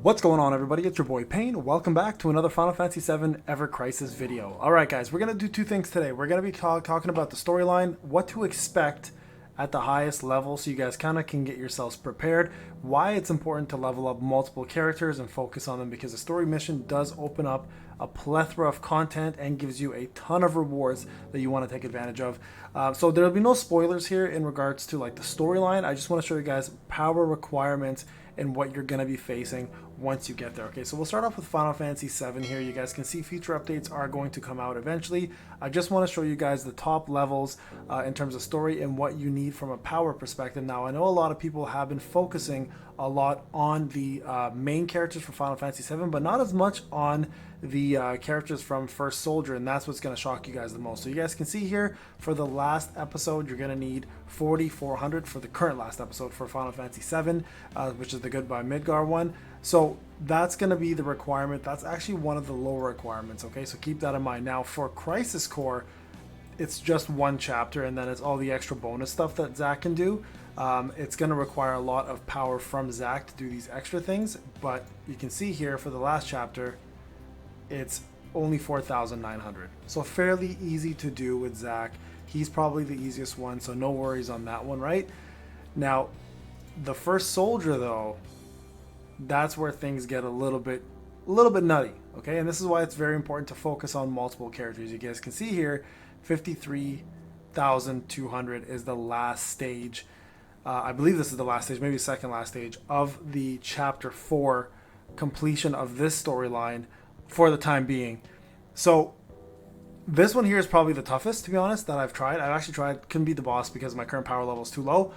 What's going on, everybody? It's your boy Payne. Welcome back to another Final Fantasy VII Evercrisis video. Alright guys, we're going to do two things today. We're going to be talking about the storyline, what to expect at the highest level so you guys kind of can get yourselves prepared, why it's important to level up multiple characters and focus on them, because the story mission does open up a plethora of content and gives you a ton of rewards that you want to take advantage of. So there'll be no spoilers here in regards to like the storyline. I just want to show you guys power requirements and what you're going to be facing once you get there. Okay, so we'll start off with Final Fantasy VII here. You guys can see future updates are going to come out eventually. I just want to show you guys the top levels in terms of story and what you need from a power perspective. Now, I know a lot of people have been focusing a lot on the main characters for Final Fantasy VII, but not as much on the characters from First Soldier, and that's what's going to shock you guys the most. So you guys can see here, for the last episode, you're going to need 4,400 for the current last episode for Final Fantasy VII, which is the Goodbye Midgar one. So that's going to be the requirement. That's actually one of the lower requirements, okay? So keep that in mind. Now, for Crisis Core, it's just one chapter, and then it's all the extra bonus stuff that Zack can do. It's going to require a lot of power from Zack to do these extra things, but you can see here for the last chapter, it's only 4,900. So fairly easy to do with Zack. He's probably the easiest one, so no worries on that one, right? Now, the First Soldier, though, that's where things get a little bit nutty, okay? And this is why it's very important to focus on multiple characters. You guys can see here, 53,200 is the last stage. I believe this is the last stage, maybe the second last stage of the Chapter 4 completion of this storyline for the time being. So this one here is probably the toughest, to be honest, that I've tried. I've actually tried, couldn't beat the boss because my current power level is too low.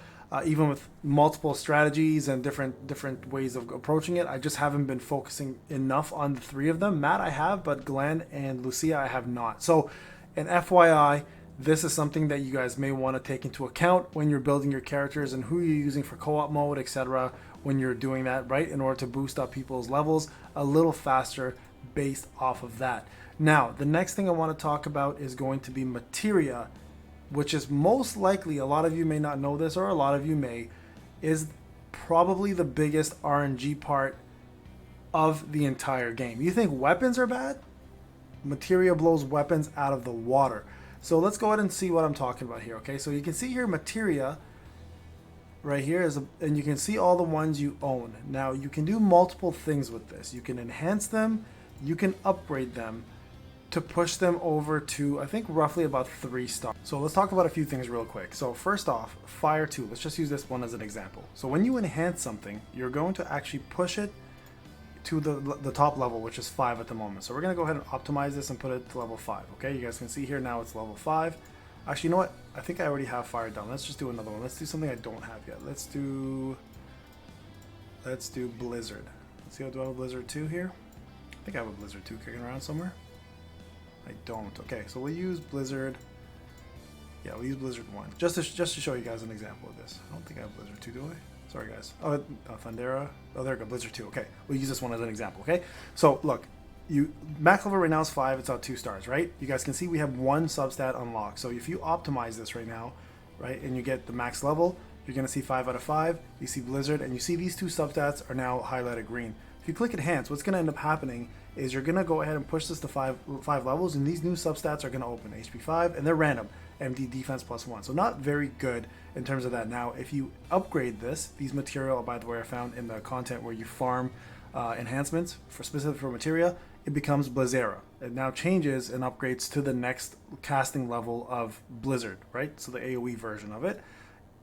Even with multiple strategies and different ways of approaching it, I just haven't been focusing enough on the three of them. Matt I have, but Glenn and Lucia I have not. So an FYI, this is something that you guys may want to take into account when you're building your characters and who you're using for co-op mode, etc. when you're doing that, right? In order to boost up people's levels a little faster based off of that. Now, the next thing I want to talk about is going to be Materia, which is most likely, a lot of you may not know this, or a lot of you may, is probably the biggest RNG part of the entire game. You think weapons are bad? Materia blows weapons out of the water. So let's go ahead and see what I'm talking about here, okay? So you can see here Materia right here and you can see all the ones you own. Now, you can do multiple things with this. You can enhance them, you can upgrade them to push them over to, I think, roughly about 3 stars. So let's talk about a few things real quick. So first off, Fire 2. Let's just use this one as an example. So when you enhance something, you're going to actually push it to the top level, which is 5 at the moment. So we're going to go ahead and optimize this and put it to level 5. Okay, you guys can see here now it's level 5. Actually, you know what? I think I already have Fire done. Let's just do another one. Let's do something I don't have yet. Let's do Blizzard. Let's see, do I have a Blizzard 2 here? I think I have a Blizzard 2 kicking around somewhere. I don't. Okay, so we'll use Blizzard. Yeah, we'll use Blizzard 1. Just to show you guys an example of this. I don't think I have Blizzard 2, do I? Sorry, guys. Oh, Thundera. Oh, there we go. Blizzard 2. Okay, we'll use this one as an example, okay? So, look. Max level right now is 5. It's at 2 stars, right? You guys can see we have 1 substat unlocked. So if you optimize this right now, right, and you get the max level, you're going to see 5 out of 5. You see Blizzard, and you see these 2 substats are now highlighted green. If you click Enhance, what's going to end up happening is you're going to go ahead and push this to 5 levels, and these new substats are going to open. HP 5, and they're random. MD defense +1. So not very good in terms of that. Now, if you upgrade this, these material, by the way, are found in the content where you farm enhancements specific for Materia, it becomes Blizzera. It now changes and upgrades to the next casting level of Blizzard, right? So the AoE version of it.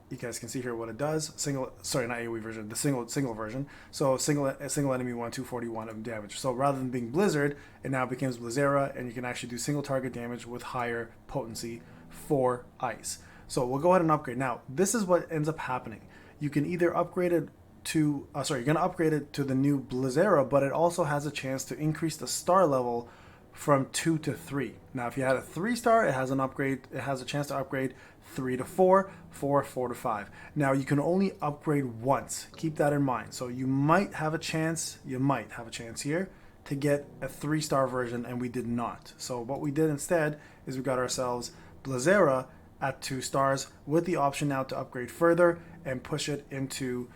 You guys can see here what it does. Not AoE version, the single version. So single enemy 241 of damage. So rather than being Blizzard, it now becomes Blizzera, and you can actually do single target damage with higher potency for ice. So we'll go ahead and upgrade. Now, this is what ends up happening. You can either upgrade it to, you're going to upgrade it to the new Blizzera, but it also has a chance to increase the star level from 2 to 3. Now, if you had a 3-star, it has an upgrade. It has a chance to upgrade 3 to 4, 4 to 5. Now, you can only upgrade once. Keep that in mind. So you might have a chance here to get a 3-star version, and we did not. So what we did instead is we got ourselves Blizzera at 2 stars with the option now to upgrade further and push it into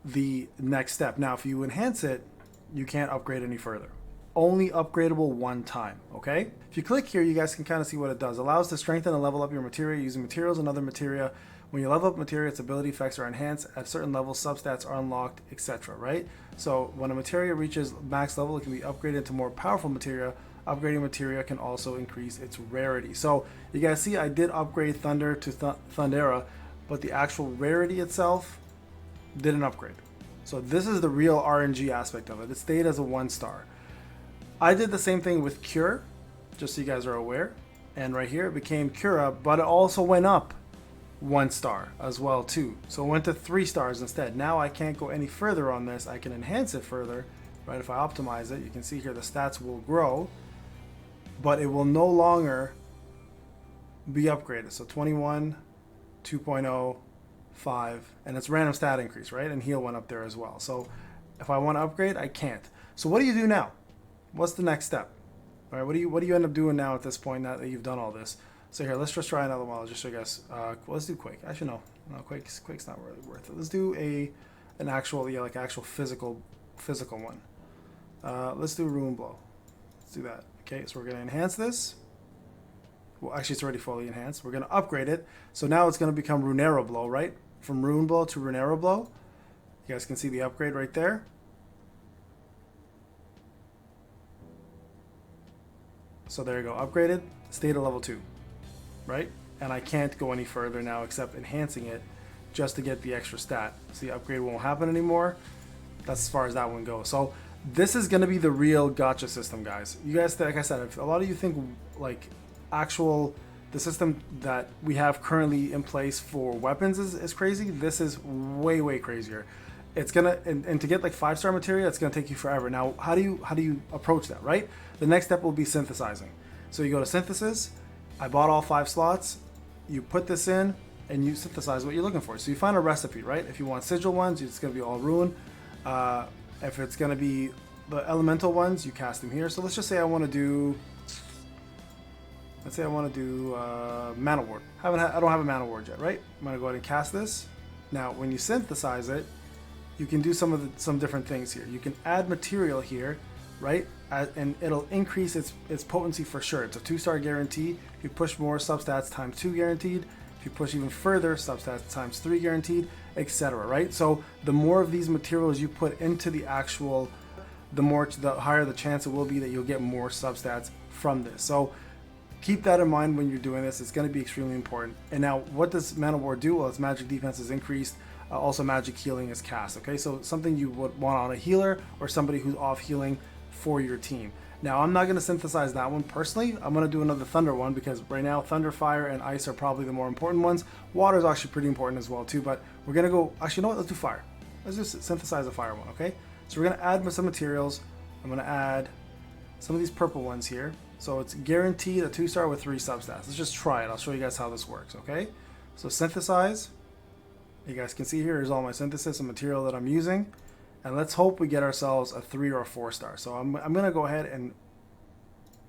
the next step. Now, if you enhance it, you can't upgrade any further. Only upgradable one time, okay? If you click here, you guys can kind of see what it does. It allows to strengthen and level up your materia using materials and other materia. When you level up materia, its ability effects are enhanced. At certain levels, substats are unlocked, etc., right? So when a materia reaches max level, it can be upgraded to more powerful materia. Upgrading materia can also increase its rarity. So you guys see I did upgrade Thunder to Thundera, but the actual rarity itself didn't upgrade. So this is the real RNG aspect of it. It stayed as a 1-star. I did the same thing with Cure, just so you guys are aware. And right here it became Cura, but it also went up 1 star as well too. So it went to 3 stars instead. Now I can't go any further on this. I can enhance it further, right? If I optimize it, you can see here the stats will grow, but it will no longer be upgraded. So 21, 2.0, 5, and it's random stat increase, right? And heal went up there as well. So if I want to upgrade, I can't. So what do you do now? What's the next step? All right, what do you end up doing now at this point, now that you've done all this? So here, let's just try another one. I'll just show you guys. Well, let's do Quake. Actually, no, Quake's not really worth it. Let's do an actual, like actual physical one. Let's do Ruin Blow. Let's do that. Okay, so we're gonna enhance this. Well, actually, it's already fully enhanced. We're gonna upgrade it. So now it's gonna become Runero Blow, right? From Ruin Blow to Runero Blow. You guys can see the upgrade right there. So there you go, upgraded, stayed at level 2, right? And I can't go any further now except enhancing it just to get the extra stat. So the upgrade won't happen anymore. That's as far as that one goes. So this is gonna be the real gacha system, guys. You guys, like I said, if a lot of you think like the system that we have currently in place for weapons is crazy, this is way crazier. It's gonna, and to get like 5-star materia, it's gonna take you forever. Now, how do you approach that, right? The next step will be synthesizing. So you go to synthesis. I bought all 5 slots. You put this in, and you synthesize what you're looking for. So you find a recipe, right? If you want sigil ones, it's gonna be all Ruin. If it's gonna be the elemental ones, you cast them here. So let's just say I want to do. Let's say I want to do Mana Ward. I don't have a Mana Ward yet, right? I'm gonna go ahead and cast this. Now, when you synthesize it, you can do some different things here. You can add material here, right? And it'll increase its potency for sure. It's a 2-star guarantee. If you push more, substats times 2 guaranteed. If you push even further, substats times 3 guaranteed, etc. Right? So the more of these materials you put into the actual, the higher the chance it will be that you'll get more substats from this. So keep that in mind when you're doing this. It's going to be extremely important. And now, what does Mana Ward do? Well, its magic defense is increased. Also, magic healing is cast. Okay, so something you would want on a healer or somebody who's off healing for your team. Now, I'm not going to synthesize that one personally. I'm going to do another Thunder one because right now Thunder, Fire, and Ice are probably the more important ones. Water is actually pretty important as well too, but we're going to go, actually, you know what? Let's do Fire. Let's just synthesize a Fire one, okay? So we're going to add some materials. I'm going to add some of these purple ones here. So it's guaranteed a 2-star with 3 substats. Let's just try it. I'll show you guys how this works, okay? So synthesize. You guys can see here is all my synthesis and material that I'm using. And let's hope we get ourselves a 3 or a 4-star. So I'm going to go ahead and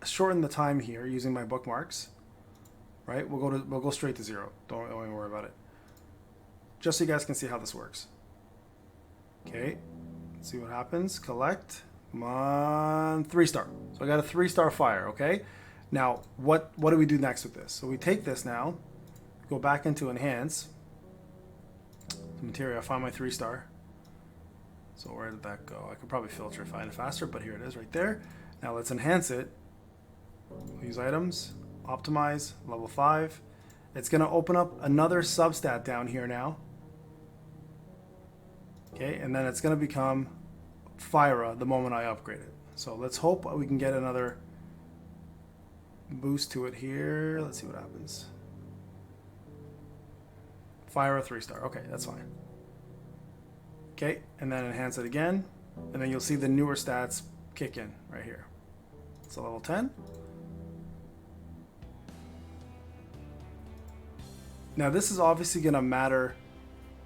shorten the time here using my bookmarks. Right? We'll go straight to 0. Don't even worry about it. Just so you guys can see how this works. Okay. Let's see what happens. Collect. Come on. 3-star. So I got a 3-star Fire, okay? Now, what do we do next with this? So we take this now, go back into Enhance. Materia, I find my 3-star. So where did that go? I could probably filter it, find it faster, but here it is right there. Now let's enhance it. We'll use items, optimize, level 5. It's going to open up another substat down here now. Okay, and then it's going to become Fyra the moment I upgrade it. So let's hope we can get another boost to it here. Let's see what happens. Fyra 3-star. Okay, that's fine. Okay, and then enhance it again, and then you'll see the newer stats kick in right here. So level 10. Now this is obviously going to matter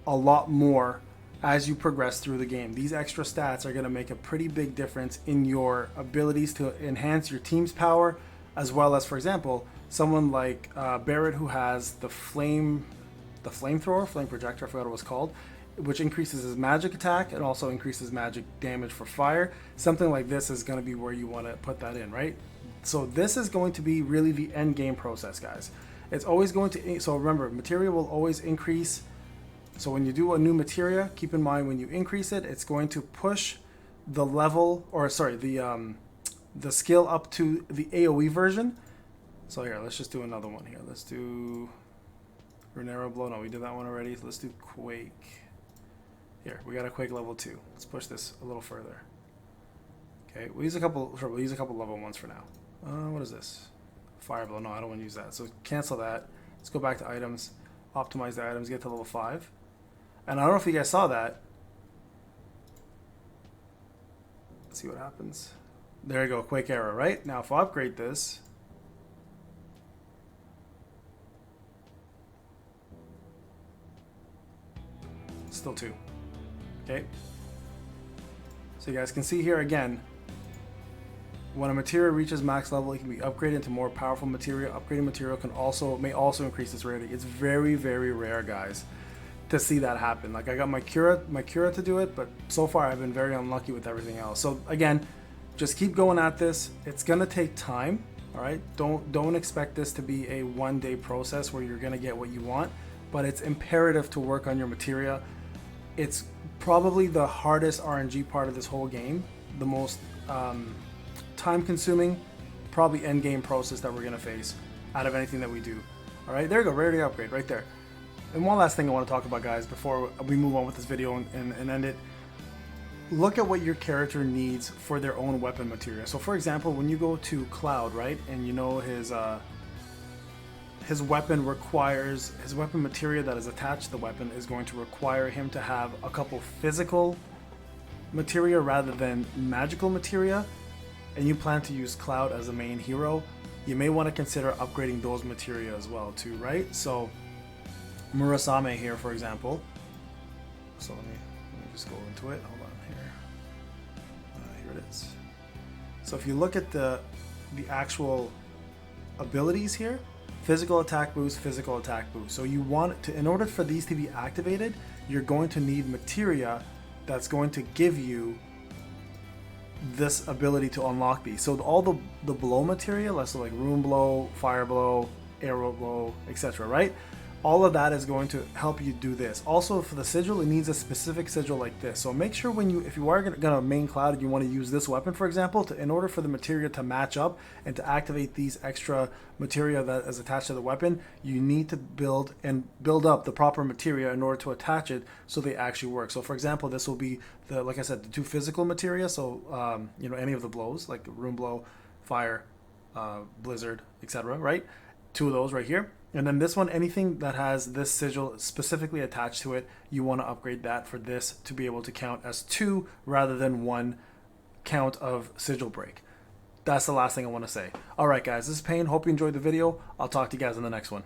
a lot more as you progress through the game. These extra stats are going to make a pretty big difference in your abilities to enhance your team's power, as well as, for example, someone like Barrett who has the flamethrower, flame projector, I forgot what it was called. which increases his magic attack and also increases magic damage for fire. Something like this is going to be where you want to put that in, right? So this is going to be really the end game process, guys. It's always going to, so remember, materia will always increase. So when you do a new materia, keep in mind when you increase it, it's going to push the level, or sorry, the skill up to the AoE version. So here, let's just do another one here. Let's do Renero Blow. No, we did that one already. So let's do Quake. Here, we got a Quake level 2. Let's push this a little further. Okay, we'll use a couple level 1s for now. What is this? Fire Blow. No, I don't want to use that. So cancel that. Let's go back to items. Optimize the items. Get to level 5. And I don't know if you guys saw that. Let's see what happens. There you go. Quake Arrow, right? Now if I upgrade this. Still 2. Okay. So you guys can see here again. When a materia reaches max level, it can be upgraded into more powerful materia. Upgrading material may also increase its rarity. It's very, very rare, guys, to see that happen. Like I got my Cura to do it, but so far I've been very unlucky with everything else. So again, just keep going at this. It's gonna take time. All right. Don't expect this to be a one-day process where you're gonna get what you want, but it's imperative to work on your materia. It's probably the hardest RNG part of this whole game, the most time-consuming, probably end-game process that we're going to face out of anything that we do. All right, there you go, rarity upgrade right there. And one last thing I want to talk about, guys, before we move on with this video and end it. Look at what your character needs for their own weapon materia. So, for example, when you go to Cloud, right, and you know his weapon requires, his weapon materia that is attached to the weapon is going to require him to have a couple physical materia rather than magical materia, and you plan to use Cloud as a main hero, you may want to consider upgrading those materia as well too, right? So Murasame here, for example. So let me just go into it. Hold on here. Here it is. So if you look at the actual abilities here, physical attack boost, physical attack boost. So you want to, in order for these to be activated, you're going to need materia that's going to give you this ability to unlock these. So all the blow materia, let's say like rune blow, fire blow, arrow blow, etc., right? All of that is going to help you do this. Also for the sigil, it needs a specific sigil like this. So make sure if you are gonna main Cloud and you want to use this weapon, for example, in order for the materia to match up and to activate these extra materia that is attached to the weapon, you need to build up the proper materia in order to attach it so they actually work. So for example, this will be like I said, the 2 physical materia. So any of the blows like rune blow, fire, blizzard, etc., right? 2 of those right here. And then this one, anything that has this sigil specifically attached to it, you want to upgrade that for this to be able to count as 2 rather than 1 count of sigil break. That's the last thing I want to say. All right, guys, this is Payne. Hope you enjoyed the video. I'll talk to you guys in the next one.